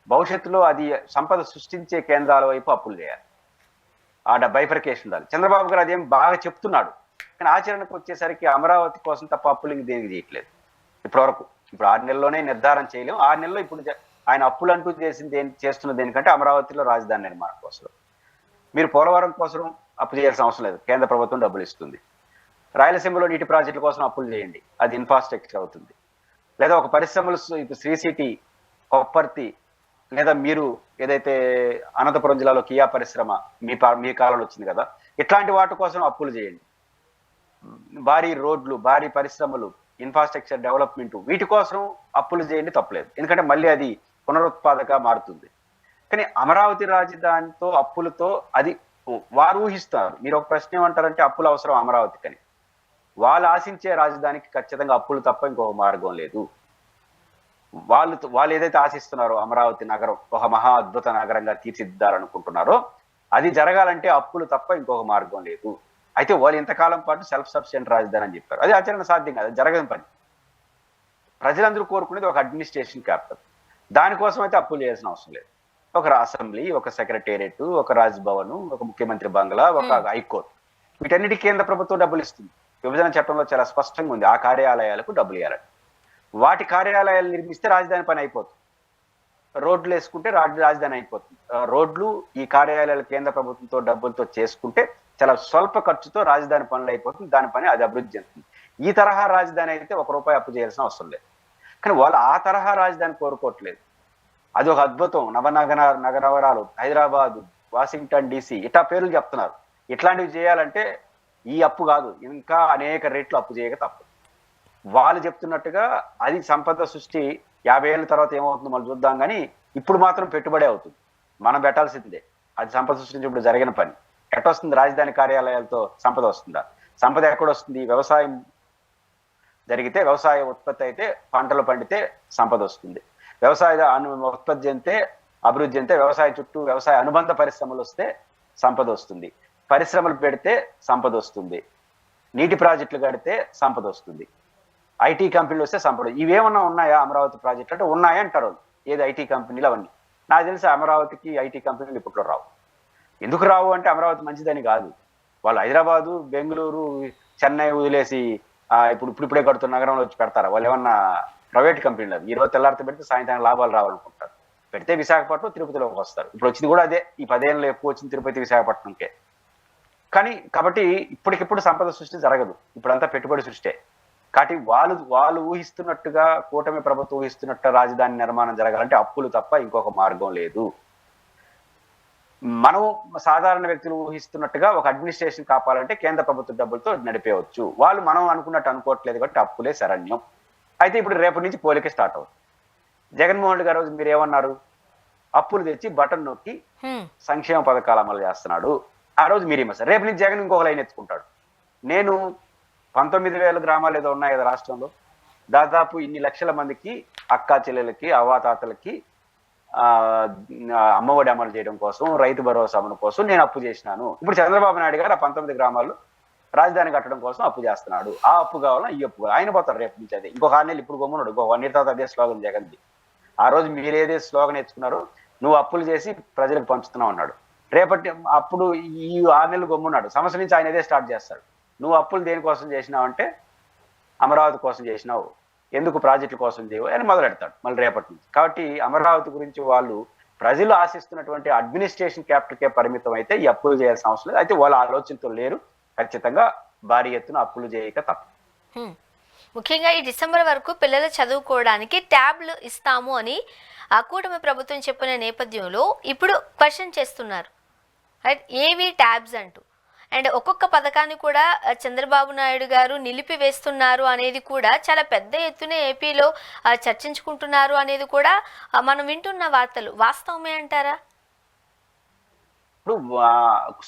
భవిష్యత్తులో అది సంపద సృష్టించే కేంద్రాల వైపు అప్పులు చేయాలి. ఆ బైఫర్కేషన్ ఉండాలి. చంద్రబాబు గారు అదేం బాగా చెప్తున్నాడు, కానీ ఆచరణకు వచ్చేసరికి అమరావతి కోసం తప్ప అప్పులు ఇంక దేనికి చేయట్లేదు ఇప్పటివరకు. ఇప్పుడు 6 నెలల్లోనే నిర్ధారణ చేయలేము. 6 నెలల్లో ఇప్పుడు ఆయన అప్పులు అంటూ చేస్తున్న దేనికంటే అమరావతిలో రాజధాని నిర్మాణం కోసం. మీరు పోలవరం కోసం అప్పు చేయాల్సిన అవసరం లేదు, కేంద్ర ప్రభుత్వం డబ్బులు ఇస్తుంది. రాయలసీమలో నీటి ప్రాజెక్టుల కోసం అప్పులు చేయండి, అది ఇన్ఫ్రాస్ట్రక్చర్ అవుతుంది. లేదా ఒక పరిశ్రమలు శ్రీ సిటీ, కొప్పర్తి, లేదా మీరు ఏదైతే అనంతపురం జిల్లాలో కియా పరిశ్రమ మీ కాలంలో వచ్చింది కదా, ఇట్లాంటి వాటి కోసం అప్పులు చేయండి. భారీ రోడ్లు, భారీ పరిశ్రమలు, ఇన్ఫ్రాస్ట్రక్చర్ డెవలప్మెంట్, వీటి కోసం అప్పులు చేయండి, తప్పలేదు. ఎందుకంటే మళ్ళీ అది పునరుత్పాదక మారుతుంది. కానీ అమరావతి రాజధానితో అప్పులతో అది వారు ఊహిస్తారు. మీరు ఒక ప్రశ్న ఏమంటారంటే అప్పులు అవసరం అమరావతికి అని. వాళ్ళు ఆశించే రాజధానికి ఖచ్చితంగా అప్పులు తప్ప ఇంకొక మార్గం లేదు. వాళ్ళు ఏదైతే ఆశిస్తున్నారో అమరావతి నగరం ఒక మహా అద్భుత నగరంగా తీర్చిదిద్దాలనుకుంటున్నారో అది జరగాలంటే అప్పులు తప్ప ఇంకొక మార్గం లేదు. అయితే వాళ్ళు ఇంతకాలం పాటు సెల్ఫ్ సఫిషియెంట్ రాజధాని అని చెప్పారు. అది ఆచరణ సాధ్యం కాదు, జరగని పని. ప్రజలందరూ కోరుకునేది ఒక అడ్మినిస్ట్రేషన్ క్యాపిటల్. దానికోసం అయితే అప్పులు చేయాల్సిన అవసరం లేదు. ఒక అసెంబ్లీ, ఒక సెక్రటేరియట్, ఒక రాజ్భవన్, ఒక ముఖ్యమంత్రి బంగ్లా, ఒక హైకోర్టు, వీటన్నిటికీ కేంద్ర ప్రభుత్వం డబ్బులు ఇస్తుంది. విభజన చట్టంలో చాలా స్పష్టంగా ఉంది ఆ కార్యాలయాలకు డబ్బులు ఇవ్వాలని. వాటి కార్యాలయాలు నిర్మిస్తే రాజధాని పని అయిపోతుంది. రోడ్లు వేసుకుంటే రాజధాని అయిపోతుంది. రోడ్లు ఈ కార్యాలయాలు కేంద్ర ప్రభుత్వంతో డబ్బులతో చేసుకుంటే చాలా స్వల్ప ఖర్చుతో రాజధాని పనులు అయిపోతుంది, దాని పని అది అభివృద్ధి చెందుతుంది. ఈ తరహా రాజధాని అయితే ₹1 అప్పు చేయాల్సిన అవసరం లేదు. కానీ వాళ్ళు ఆ తరహా రాజధాని కోరుకోవట్లేదు. అది ఒక అద్భుతం, నగరాలు, హైదరాబాదు, వాషింగ్టన్ DC ఇట్లా పేర్లు చెప్తున్నారు. ఇట్లాంటివి చేయాలంటే ఈ అప్పు కాదు, ఇంకా అనేక రెట్లు అప్పు చేయక తప్పదు. వాళ్ళు చెప్తున్నట్టుగా అది సంపద సృష్టి 50 ఏళ్ళ తర్వాత ఏమవుతుందో మనం చూద్దాం, కానీ ఇప్పుడు మాత్రం పెట్టుబడి అవుతుంది, మనం పెట్టాల్సిందే. అది సంపద సృష్టించినప్పుడు జరిగిన పని. ఎట్టొస్తుంది? రాజధాని కార్యాలయాలతో సంపద వస్తుందా? సంపద ఎక్కడొస్తుంది? వ్యవసాయం జరిగితే, వ్యవసాయ ఉత్పత్తి అయితే, పంటలు పండితే సంపద వస్తుంది. వ్యవసాయ ఉత్పత్తి చెందితే, అభివృద్ధి చెందితే, వ్యవసాయ చుట్టూ వ్యవసాయ అనుబంధ పరిశ్రమలు వస్తే సంపద వస్తుంది. పరిశ్రమలు పెడితే సంపద వస్తుంది. నీటి ప్రాజెక్టులు కడితే సంపద వస్తుంది. ఐటీ కంపెనీలు వస్తే సంపద. ఇవేమన్నా ఉన్నాయా అమరావతి ప్రాజెక్టులు అంటే? ఉన్నాయా అంటారు. ఏది ఐటీ కంపెనీలు అవన్నీ. నాకు తెలిసి అమరావతికి ఐటీ కంపెనీలు ఇప్పట్లో రావు. ఎందుకు రావు అంటే అమరావతి మంచిదని కాదు. వాళ్ళు హైదరాబాదు, బెంగళూరు, చెన్నై వదిలేసి ఇప్పుడే కడుతున్న నగరంలో వచ్చి పెడతారా? వాళ్ళు ఏమన్నా ప్రైవేట్ కంపెనీలు? ఈ రోజు తెల్లారితో పెడితే సాయంత్రం లాభాలు రావాలనుకుంటారు. పెడితే విశాఖపట్నం, తిరుపతిలోకి వస్తారు. ఇప్పుడు వచ్చింది కూడా అదే. ఈ 10 ఏళ్ళలో ఎక్కువ వచ్చింది తిరుపతి, విశాఖపట్నంకే. కానీ కాబట్టి ఇప్పటికిప్పుడు సంపద సృష్టి జరగదు, ఇప్పుడంతా పెట్టుబడి సృష్టి. కాబట్టి వాళ్ళు ఊహిస్తున్నట్టుగా కూటమి ప్రభుత్వం ఊహిస్తున్నట్టు రాజధాని నిర్మాణం జరగాలంటే అప్పులు తప్ప ఇంకొక మార్గం లేదు. మనం సాధారణ వ్యక్తులు ఊహిస్తున్నట్టుగా ఒక అడ్మినిస్ట్రేషన్ కాపాలంటే కేంద్ర ప్రభుత్వ డబ్బులతో నడిపేయవచ్చు. వాళ్ళు మనం అనుకున్నట్టు అనుకోవట్లేదు కాబట్టి అప్పులే శరణ్యం. అయితే ఇప్పుడు రేపటి నుంచి పోలిక స్టార్ట్ అవుతుంది. జగన్మోహన్ రెడ్డి గారు మీరు ఏమన్నారు? అప్పులు తెచ్చి బటన్ నొక్కి సంక్షేమ పథకాలు అమలు చేస్తున్నాడు. ఆ రోజు మీరు ఏమన్నారు? రేపు నుంచి జగన్ ఇంకొక లైన్ ఎత్తుకుంటాడు. నేను 19,000 గ్రామాలు ఏదో ఉన్నాయి కదా రాష్ట్రంలో, దాదాపు ఇన్ని లక్షల మందికి అక్కా చెల్లెలకి అవ్వాతాతలకి అమ్మఒడి అమలు చేయడం కోసం, రైతు భరోసా అమలు కోసం నేను అప్పు చేసినాను. ఇప్పుడు చంద్రబాబు నాయుడు గారు ఆ 19 గ్రామాల్లో రాజధాని కట్టడం కోసం అప్పు చేస్తున్నాడు. ఆ అప్పు కావాలా ఈ అప్పు ఆయన పోతారు రేపు నుంచి. అదే ఇంకొక 6 నెలలు ఇప్పుడు గమ్మున్నాడు. ఇంకో 1 ఇయర్ తర్వాత అదే స్లోగన్ జగన్ది. ఆ రోజు మీరు ఏదే స్లోగన్ ఎత్తుకున్నారో నువ్వు అప్పులు చేసి ప్రజలకు పంచుతున్నావు అన్నాడు. రేపటి అప్పుడు ఈ 6 నెలలు గమ్మున్నాడు. సంవత్సరం నుంచి ఆయన ఇదే స్టార్ట్ చేస్తాడు. నువ్వు అప్పులు దేనికోసం చేసినావు అంటే అమరావతి కోసం చేసినావు, ఎందుకు ప్రాజెక్టుల కోసం చేయవు అని మొదలెడతాడు మళ్ళీ రేపటి నుంచి. కాబట్టి అమరావతి గురించి వాళ్ళు ప్రజలు ఆశిస్తున్నటువంటి అడ్మినిస్ట్రేషన్ క్యాపిటల్కే పరిమితం అయితే ఈ అప్పులు చేయాల్సిన అవసరం లేదు. అయితే వాళ్ళ ఆలోచనతో లేరు. ఖచ్చితంగా భారీ ఎత్తున అప్పులు చేయక తప్ప. ముఖ్యంగా ఈ డిసెంబర్ వరకు పిల్లలు చదువుకోవడానికి ట్యాబ్లు ఇస్తాము అని ఆ కూటమి ప్రభుత్వం చెప్పిన నేపథ్యంలో ఇప్పుడు క్వశ్చన్ చేస్తున్నారు, రైట్? ఏవి ట్యాబ్స్ అంటూ. అండ్ ఒక్కొక్క పథకాన్ని కూడా చంద్రబాబు నాయుడు గారు నిలిపివేస్తున్నారు అనేది కూడా చాలా పెద్ద ఎత్తున ఏపీలో చర్చించుకుంటున్నారు అనేది కూడా మనం వింటున్న వార్తలు. వాస్తవమే అంటారా? ఇప్పుడు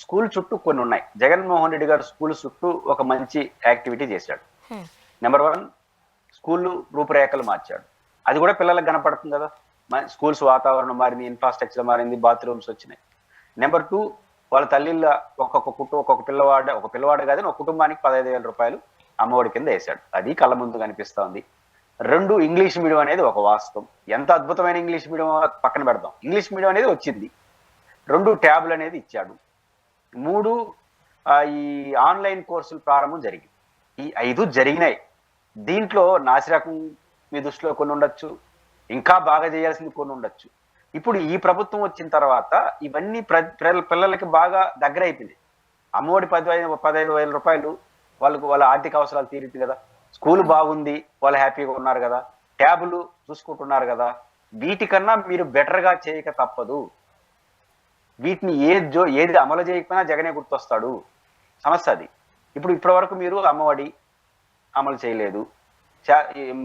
స్కూల్ చుట్టూ కొన్ని ఉన్నాయి. జగన్మోహన్ రెడ్డి గారు స్కూల్ చుట్టూ ఒక మంచి యాక్టివిటీ చేశాడు. నెంబర్ 1, స్కూళ్ళు రూపురేఖలు మార్చాడు. అది కూడా పిల్లలకు కనపడుతుంది కదా. స్కూల్స్ వాతావరణం మారింది, ఇన్ఫ్రాస్ట్రక్చర్ మారింది, బాత్రూమ్స్ వచ్చినాయి. నెంబర్ 2, వాళ్ళ తల్లిళ్ళ ఒక్కొక్క పిల్లవాడు కాదని ఒక కుటుంబానికి 15,000 రూపాయలు అమ్మఒడి కింద వేశాడు. అది కళ్ళ ముందు కనిపిస్తా ఉంది. 2, ఇంగ్లీష్ మీడియం అనేది ఒక వాస్తవం. ఎంత అద్భుతమైన ఇంగ్లీష్ మీడియం పక్కన పెడదాం, ఇంగ్లీష్ మీడియం అనేది వచ్చింది. 2, ట్యాబ్లు అనేది ఇచ్చాడు. 3, ఈ ఆన్లైన్ కోర్సులు ప్రారంభం జరిగింది. ఈ 5 జరిగినాయి. దీంట్లో నాసిరకం మీ దృష్టిలో కొన్ని ఉండొచ్చు, ఇంకా బాగా చేయాల్సింది కొన్ని ఉండొచ్చు. ఇప్పుడు ఈ ప్రభుత్వం వచ్చిన తర్వాత ఇవన్నీ పిల్లలకి బాగా దగ్గర అయిపోయింది. అమ్మఒడి 15,000 రూపాయలు వాళ్ళ ఆర్థిక అవసరాలు తీరింది కదా. స్కూల్ బాగుంది, వాళ్ళు హ్యాపీగా ఉన్నారు కదా. ట్యాబులు చూసుకుంటున్నారు కదా. వీటికన్నా మీరు బెటర్గా చేయక తప్పదు. వీటిని ఏది అమలు చేయకపోయినా జగనే గుర్తొస్తాడు. సమస్య అది. ఇప్పటి వరకు మీరు అమ్మఒడి అమలు చేయలేదు.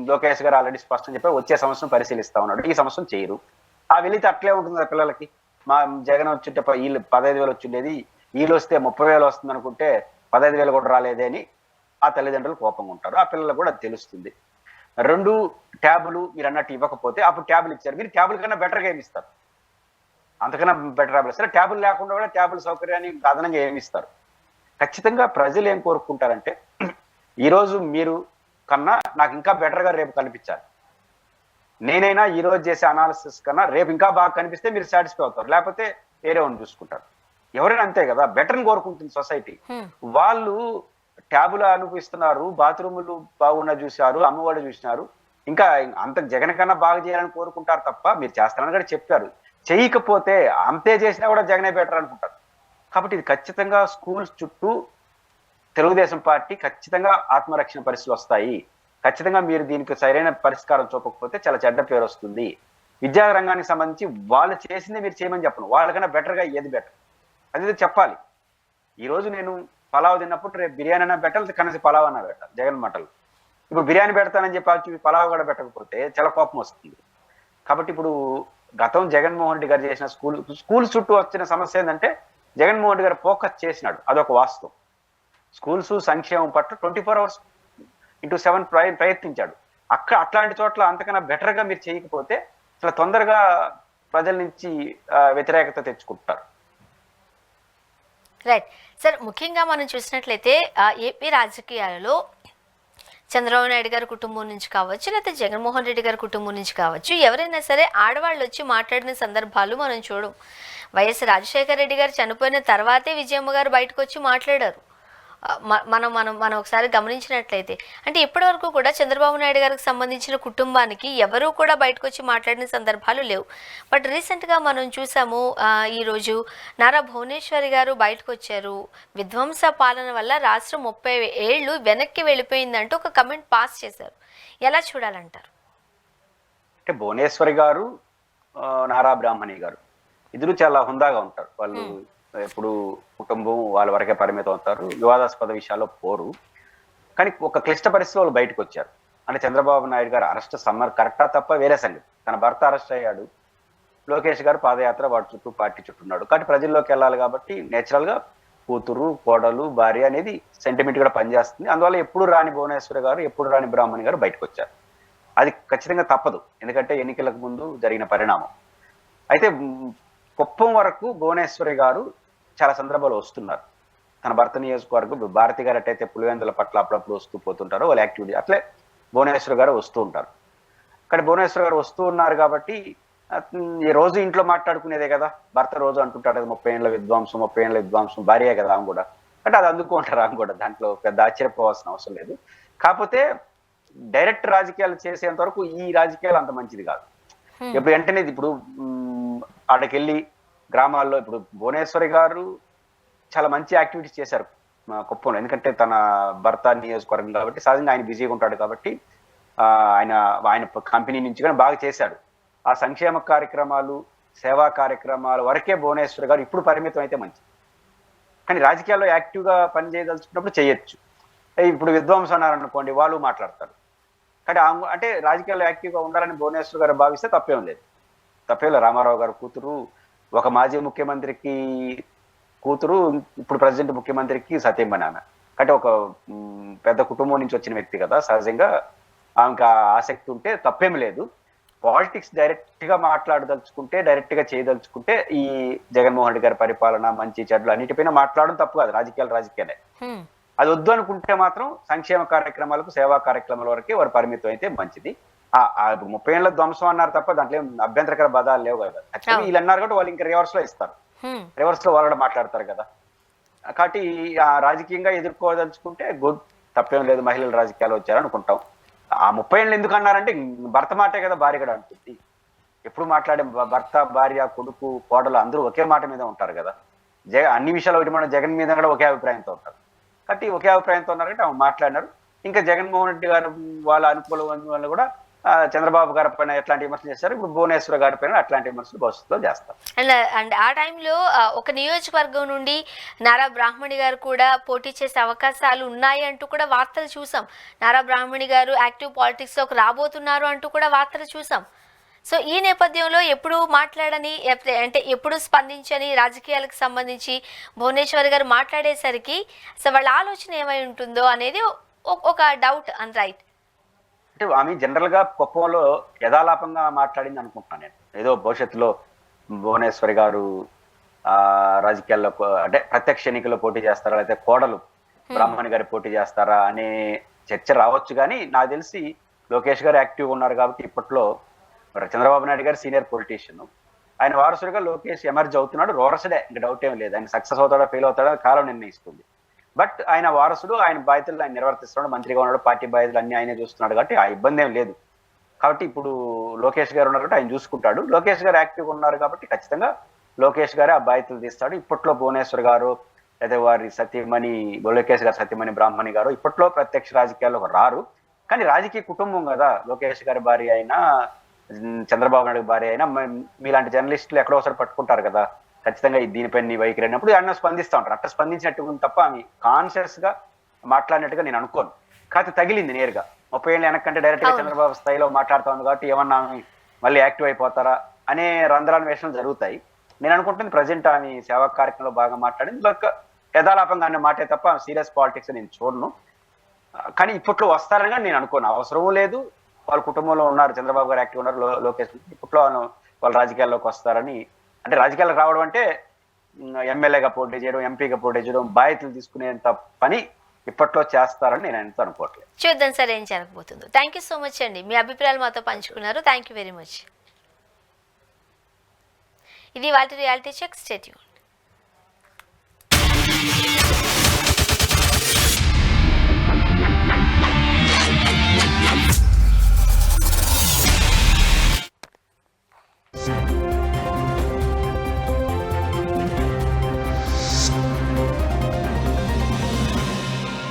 లోకేష్ గారు ఆల్రెడీ స్పష్టం చెప్పారు, వచ్చే సంవత్సరం పరిశీలిస్తా ఉన్నాడు. ఈ సంవత్సరం చేయరు. ఆ వెళితే అట్లే ఉంటుంది కదా పిల్లలకి. మా జగన్ వచ్చుంటే వీళ్ళు 15,000 వచ్చిండేది, వీళ్ళు వస్తే 30,000 వస్తుంది అనుకుంటే 15,000 కూడా రాలేదే అని ఆ తల్లిదండ్రులు కోపంగా ఉంటారు. ఆ పిల్లలకు కూడా తెలుస్తుంది. 2, ట్యాబులు మీరు అన్నట్టు ఇవ్వకపోతే అప్పుడు ట్యాబులు ఇచ్చారు. మీరు ట్యాబుల కన్నా బెటర్గా ఏమి ఇస్తారు? అంతకన్నా బెటర్ ఇస్తారు. ట్యాబులు లేకుండా కూడా ట్యాబుల సౌకర్యాన్ని అదనంగా ఏమి ఇస్తారు? ఖచ్చితంగా ప్రజలు ఏం కోరుకుంటారంటే, ఈరోజు మీరు కన్నా నాకు ఇంకా బెటర్గా రేపు కనిపించాలి. నేనైనా ఈ రోజు చేసే అనాలిసిస్ కన్నా రేపు ఇంకా బాగా కనిపిస్తే మీరు సాటిస్ఫై అవుతారు, లేకపోతే వేరే వాళ్ళు చూసుకుంటారు. ఎవరైనా అంతే కదా, బెటర్ని కోరుకుంటుంది సొసైటీ. వాళ్ళు ట్యాబులు అనుభవిస్తున్నారు, బాత్రూములు బాగున్నా చూశారు, అమ్మఒడి చూసినారు, ఇంకా అంత జగన్ కన్నా బాగా చేయాలని కోరుకుంటారు తప్ప మీరు చేస్తారని కూడా చెప్పారు. చేయకపోతే అంతే చేసినా కూడా జగనే బెటర్ అనుకుంటారు. కాబట్టి ఇది ఖచ్చితంగా స్కూల్స్ చుట్టూ తెలుగుదేశం పార్టీ ఖచ్చితంగా ఆత్మరక్షణ పరిస్థితులు వస్తాయి. ఖచ్చితంగా మీరు దీనికి సరైన పరిష్కారం చూపకపోతే చాలా చెడ్డ పేరు వస్తుంది. విద్యా రంగానికి సంబంధించి వాళ్ళు చేసిందే మీరు చేయమని చెప్పను, వాళ్ళకన్నా బెటర్గా ఏది బెటర్ అది చెప్పాలి. ఈరోజు నేను పలావ్ తిన్నప్పుడు రేపు బిర్యానీ అన్నా పెట్టాలి, కనీసం పలావ్ అన్నా పెట్టాలి జగన్ మాటలు. ఇప్పుడు బిర్యానీ పెడతానని చెప్పి పలావ్ కూడా పెట్టకపోతే చాలా కోపం వస్తుంది. కాబట్టి ఇప్పుడు గతం జగన్మోహన్ రెడ్డి గారు చేసిన స్కూల్ చుట్టూ వచ్చిన సమస్య ఏంటంటే, జగన్మోహన్ రెడ్డి గారు ఫోకస్ చేసినాడు, అదొక వాస్తవం. స్కూల్స్ సంక్షేమం పట్ల 24 hours into 7 ప్రయత్నించాడు. అట్లాంటి చోట్ల అంతకన్నా బెటర్గా మీరు చేయకపోతే చాలా తొందరగా ప్రజల నుంచి వ్యతిరేకత తెచ్చుకుంటారు. రైట్ సార్, ముఖ్యంగా మనం చూసినట్లయితే ఏపీ రాజకీయాలలో చంద్రబాబు నాయుడు గారి కుటుంబం నుంచి కావచ్చు, లేకపోతే జగన్మోహన్ రెడ్డి గారి కుటుంబం నుంచి కావచ్చు, ఎవరైనా సరే ఆడవాళ్ళు వచ్చి మాట్లాడిన సందర్భాలు మనం చూడం. వైఎస్ రాజశేఖర రెడ్డి గారు చనిపోయిన తర్వాతే విజయమ్మ గారు బయటకు వచ్చి మాట్లాడారు. మనం మనం మనం ఒకసారి గమనించినట్లయితే అంటే ఇప్పటివరకు కూడా చంద్రబాబు నాయుడు గారికి సంబంధించిన కుటుంబానికి ఎవరూ కూడా బయటకు వచ్చి మాట్లాడిన సందర్భాలు లేవు. బట్ రీసెంట్గా మనం చూసాము, ఈరోజు నారా భువనేశ్వరి గారు బయటకు వచ్చారు. విధ్వంస పాలన వల్ల రాష్ట్రం 30 ఏళ్ళు వెనక్కి వెళ్ళిపోయిందంటూ ఒక కమెంట్ పాస్ చేశారు. ఎలా చూడాలంటారు? అంటే భువనేశ్వరి గారు, నారా బ్రాహ్మణి గారు ఇద్దరు చాలా హుందాగా ఉంటారు. వాళ్ళు ఎప్పుడు కుటుంబం వాళ్ళ వరకే పరిమితం అవుతారు, వివాదాస్పద విషయాల్లో పోరు. కానీ ఒక క్లిష్ట పరిస్థితుల్లో వాళ్ళు బయటకు వచ్చారు. అంటే చంద్రబాబు నాయుడు గారు అరెస్ట్ కరెక్టా తప్ప వేరే సంగతి. తన భర్త అరెస్ట్ అయ్యాడు, లోకేష్ గారు పాదయాత్ర వాటి చుట్టూ పార్టీ చుట్టూన్నాడు. కాబట్టి ప్రజల్లోకి వెళ్ళాలి కాబట్టి నేచురల్ గా కూతురు, కోడలు, భార్య అనేది సెంటిమెంట్ కూడా పనిచేస్తుంది. అందువల్ల ఎప్పుడు రాని భువనేశ్వరి గారు, ఎప్పుడు రాని బ్రాహ్మణి గారు బయటకు వచ్చారు. అది ఖచ్చితంగా తప్పదు, ఎందుకంటే ఎన్నికలకు ముందు జరిగిన పరిణామం. అయితే కుప్పం వరకు భువనేశ్వరి గారు చాలా సందర్భాలు వస్తున్నారు. తన భర్త నియోజకవర్గం భారతి గారు అట్టయితే పులివెందుల పట్ల అప్పుడప్పుడు వస్తూ పోతుంటారు, వాళ్ళ యాక్టివిటీ అట్లే భువనేశ్వరి గారు వస్తూ ఉంటారు. కానీ భువనేశ్వరి గారు వస్తూ ఉన్నారు కాబట్టి ఈ రోజు ఇంట్లో మాట్లాడుకునేదే కదా, భర్త రోజు అంటుంటాడు కదా 30 ఏళ్ళ విద్వాంసం, 30 ఏళ్ళ విద్వాంసం, భార్యే కదా ఆమె కూడా. అంటే అది అందుకుంటారు ఆమె కూడా, దాంట్లో పెద్ద ఆశ్చర్యపోవాల్సిన అవసరం లేదు. కాకపోతే డైరెక్ట్ రాజకీయాలు చేసేంత వరకు ఈ రాజకీయాలు అంత మంచిది కాదు. ఇప్పుడు వెంటనే ఇప్పుడు ఆడకెళ్ళి గ్రామాల్లో ఇప్పుడు భువనేశ్వరి గారు చాలా మంచి యాక్టివిటీస్ చేశారు కుప్పంలో. ఎందుకంటే తన భర్త నియోజకవర్గం కాబట్టి సహజంగా ఆయన బిజీగా ఉంటాడు కాబట్టి ఆయన కంపెనీ నుంచి కానీ బాగా చేశాడు. ఆ సంక్షేమ కార్యక్రమాలు, సేవా కార్యక్రమాల వరకే భువనేశ్వరి గారు ఇప్పుడు పరిమితం అయితే మంచిది. కానీ రాజకీయాల్లో యాక్టివ్గా పనిచేయదలుచుకున్నప్పుడు చేయొచ్చు. ఇప్పుడు విద్వాంసం అన్నారనుకోండి, వాళ్ళు మాట్లాడతారు. కానీ అంటే రాజకీయాల్లో యాక్టివ్గా ఉండాలని భువనేశ్వరి గారు భావిస్తే తప్పేం లేదు. రామారావు గారు కూతురు, ఒక మాజీ ముఖ్యమంత్రికి కూతురు, ఇప్పుడు ప్రెసిడెంట్ ముఖ్యమంత్రికి సతీమణి ఆమె. అంటే ఒక పెద్ద కుటుంబం నుంచి వచ్చిన వ్యక్తి కదా, సహజంగా ఆమెకు ఆసక్తి ఉంటే తప్పేం లేదు. పాలిటిక్స్ డైరెక్ట్ గా మాట్లాడదలుచుకుంటే, డైరెక్ట్ గా చేయదలుచుకుంటే ఈ జగన్మోహన్ రెడ్డి గారి పరిపాలన, మంచి చెడ్లు అన్నిటిపైన మాట్లాడడం తప్పు కాదు, రాజకీయాలే. అది వద్దు అనుకుంటే మాత్రం సంక్షేమ కార్యక్రమాలకు, సేవా కార్యక్రమాల వరకే వారు పరిమితం అయితే మంచిది. 30 ఏళ్ళ ధ్వంసం అన్నారు తప్ప దాంట్లో అభ్యంతరకర పదాలు లేవు కదా. వీళ్ళు అన్నారు కాబట్టి వాళ్ళు ఇంకా రివర్స్ లో ఇస్తారు, రివర్స్ లో వాళ్ళు కూడా మాట్లాడతారు కదా. కాబట్టి రాజకీయంగా ఎదుర్కోదలుచుకుంటే గుడ్, తప్పేం లేదు. మహిళలు రాజకీయాలు వచ్చారు అనుకుంటాం. 30 ఏళ్ళు ఎందుకు అన్నారంటే భర్త మాటే కదా భార్య కూడా అంటుంది. ఎప్పుడు మాట్లాడే భర్త, భార్య, కొడుకు, కోడలు అందరూ ఒకే మాట మీద ఉంటారు కదా. అన్ని విషయాలు ఒకటి, మన జగన్ మీద కూడా ఒకే అభిప్రాయంతో ఉంటారు. కాబట్టి ఒకే అభిప్రాయంతో ఉన్నారంటే ఆమె మాట్లాడినారు. ఇంకా జగన్మోహన్ రెడ్డి గారు వాళ్ళ అనుకూలం వల్ల కూడా చంద్రబాబు గారి పైన ఎట్లాంటి విమర్శలు చేస్తారు, ఇప్పుడు భువనేశ్వర్ గారి పైన అట్లాంటి విమర్శలు భవిష్యత్తులో చేస్తారు. అండ్ ఆ టైంలో ఒక నియోజకవర్గం నుండి నారా బ్రాహ్మణి గారు కూడా పోటీ చేసే అవకాశాలు ఉన్నాయి అంటూ కూడా వార్తలు చూసాం. నారా బ్రాహ్మణి గారు యాక్టివ్ పాలిటిక్స్ లోకి రాబోతున్నారు అంటూ కూడా వార్తలు చూసాం. సో ఈ నేపథ్యంలో ఎప్పుడు మాట్లాడని, అంటే ఎప్పుడు స్పందించని రాజకీయాలకు సంబంధించి భువనేశ్వర్ గారు మాట్లాడేసరికి సో వాళ్ళ ఆలోచన ఏమై ఉంటుందో అనేది ఒక డౌట్ అండ్ రైట్. అంటే ఆమె జనరల్ గా కుప్పంలో యథాలాపంగా మాట్లాడింది అనుకుంటున్నాను నేను. ఏదో భవిష్యత్తులో భువనేశ్వరి గారు రాజకీయాల్లో అంటే ప్రత్యక్ష ఎన్నికల్లో పోటీ చేస్తారా, లేకపోతే కోడలు బ్రాహ్మణి గారి పోటీ చేస్తారా అనే చర్చ రావచ్చు. కానీ నాకు తెలిసి లోకేష్ గారు యాక్టివ్గా ఉన్నారు కాబట్టి ఇప్పట్లో చంద్రబాబు నాయుడు గారు సీనియర్ పొలిటీషియన్, ఆయన వారసుడిగా లోకేష్ ఎమర్జ్ అవుతున్నాడు. రోరసుడే, ఇంకా డౌట్ ఏం లేదు. ఆయన సక్సెస్ అవుతాడా ఫెయిల్ అవుతాడా కాలం నిర్ణయిస్తుంది. బట్ ఆయన వారసుడు, ఆయన బాధ్యతలు ఆయన నిర్వర్తిస్తున్నాడు, మంత్రిగా ఉన్నాడు, పార్టీ బాధ్యతలు అన్ని ఆయనే చూస్తున్నాడు కాబట్టి ఆ ఇబ్బంది ఏం లేదు. కాబట్టి ఇప్పుడు లోకేష్ గారు ఉన్నారు కాబట్టి ఆయన చూసుకుంటాడు. లోకేష్ గారు యాక్టివ్గా ఉన్నారు కాబట్టి ఖచ్చితంగా లోకేష్ గారే ఆ బాధ్యతలు తీస్తాడు. ఇప్పట్లో భువనేశ్వర్ గారు లేదా వారి సతీమణి, లోకేష్ గారి సతీమణి బ్రాహ్మణి గారు ఇప్పట్లో ప్రత్యక్ష రాజకీయాల్లో రారు. కానీ రాజకీయ కుటుంబం కదా, లోకేష్ గారి భార్య అయినా, చంద్రబాబు నాయుడు భార్య అయినా, మీలాంటి జర్నలిస్టులు ఎక్కడో ఒకసారి పట్టుకుంటారు కదా, ఖచ్చితంగా దీనిపైన నీ వైఖరి అయినప్పుడు ఆయన స్పందిస్తూ ఉంటారు. అట్లా స్పందించినట్టు తప్ప ఆమె కాన్షియస్ గా మాట్లాడినట్టుగా నేను అనుకోను. కాకపోతే తగిలింది నేరుగా 30 ఏళ్ళ వెనకంటే డైరెక్ట్ గా చంద్రబాబు స్థాయిలో మాట్లాడుతుంది కాబట్టి ఏమన్నా ఆమె మళ్ళీ యాక్టివ్ అయిపోతారా అనే రంధ్రాన్వేషణలు జరుగుతాయి. నేను అనుకుంటుంది ప్రజెంట్ ఆమె సేవా కార్యక్రమంలో బాగా మాట్లాడింది. యథాలాపంగా అనే మాటే తప్ప ఆమె సీరియస్ పాలిటిక్స్ నేను చూడను. కానీ ఇప్పట్లో వస్తారని నేను అనుకోను, అవసరమూ లేదు. వాళ్ళ కుటుంబంలో ఉన్నారు, చంద్రబాబు గారు యాక్టివ్ ఉన్నారు, లోకేష్ ఇప్పట్లో వాళ్ళు రాజకీయాల్లోకి వస్తారని. అంటే రాజకీయాలకు రావడం అంటే ఎమ్మెల్యేగా పోటీ చేయడం, ఎంపీగా పోటీ చేయడం, బాధ్యతలు తీసుకునేంత పని ఇప్పట్లో చేస్తారని నేను ఎంత అనుకోవట్లేదు. చూద్దాం సార్ ఏం జరగబోతుందో. థ్యాంక్ యూ సో మచ్ అండి, మీ అభిప్రాయాలు మాతో పంచుకున్నారు. Thank you very much. ఇది వాటి రియాలిటీ చెక్. Stay tuned.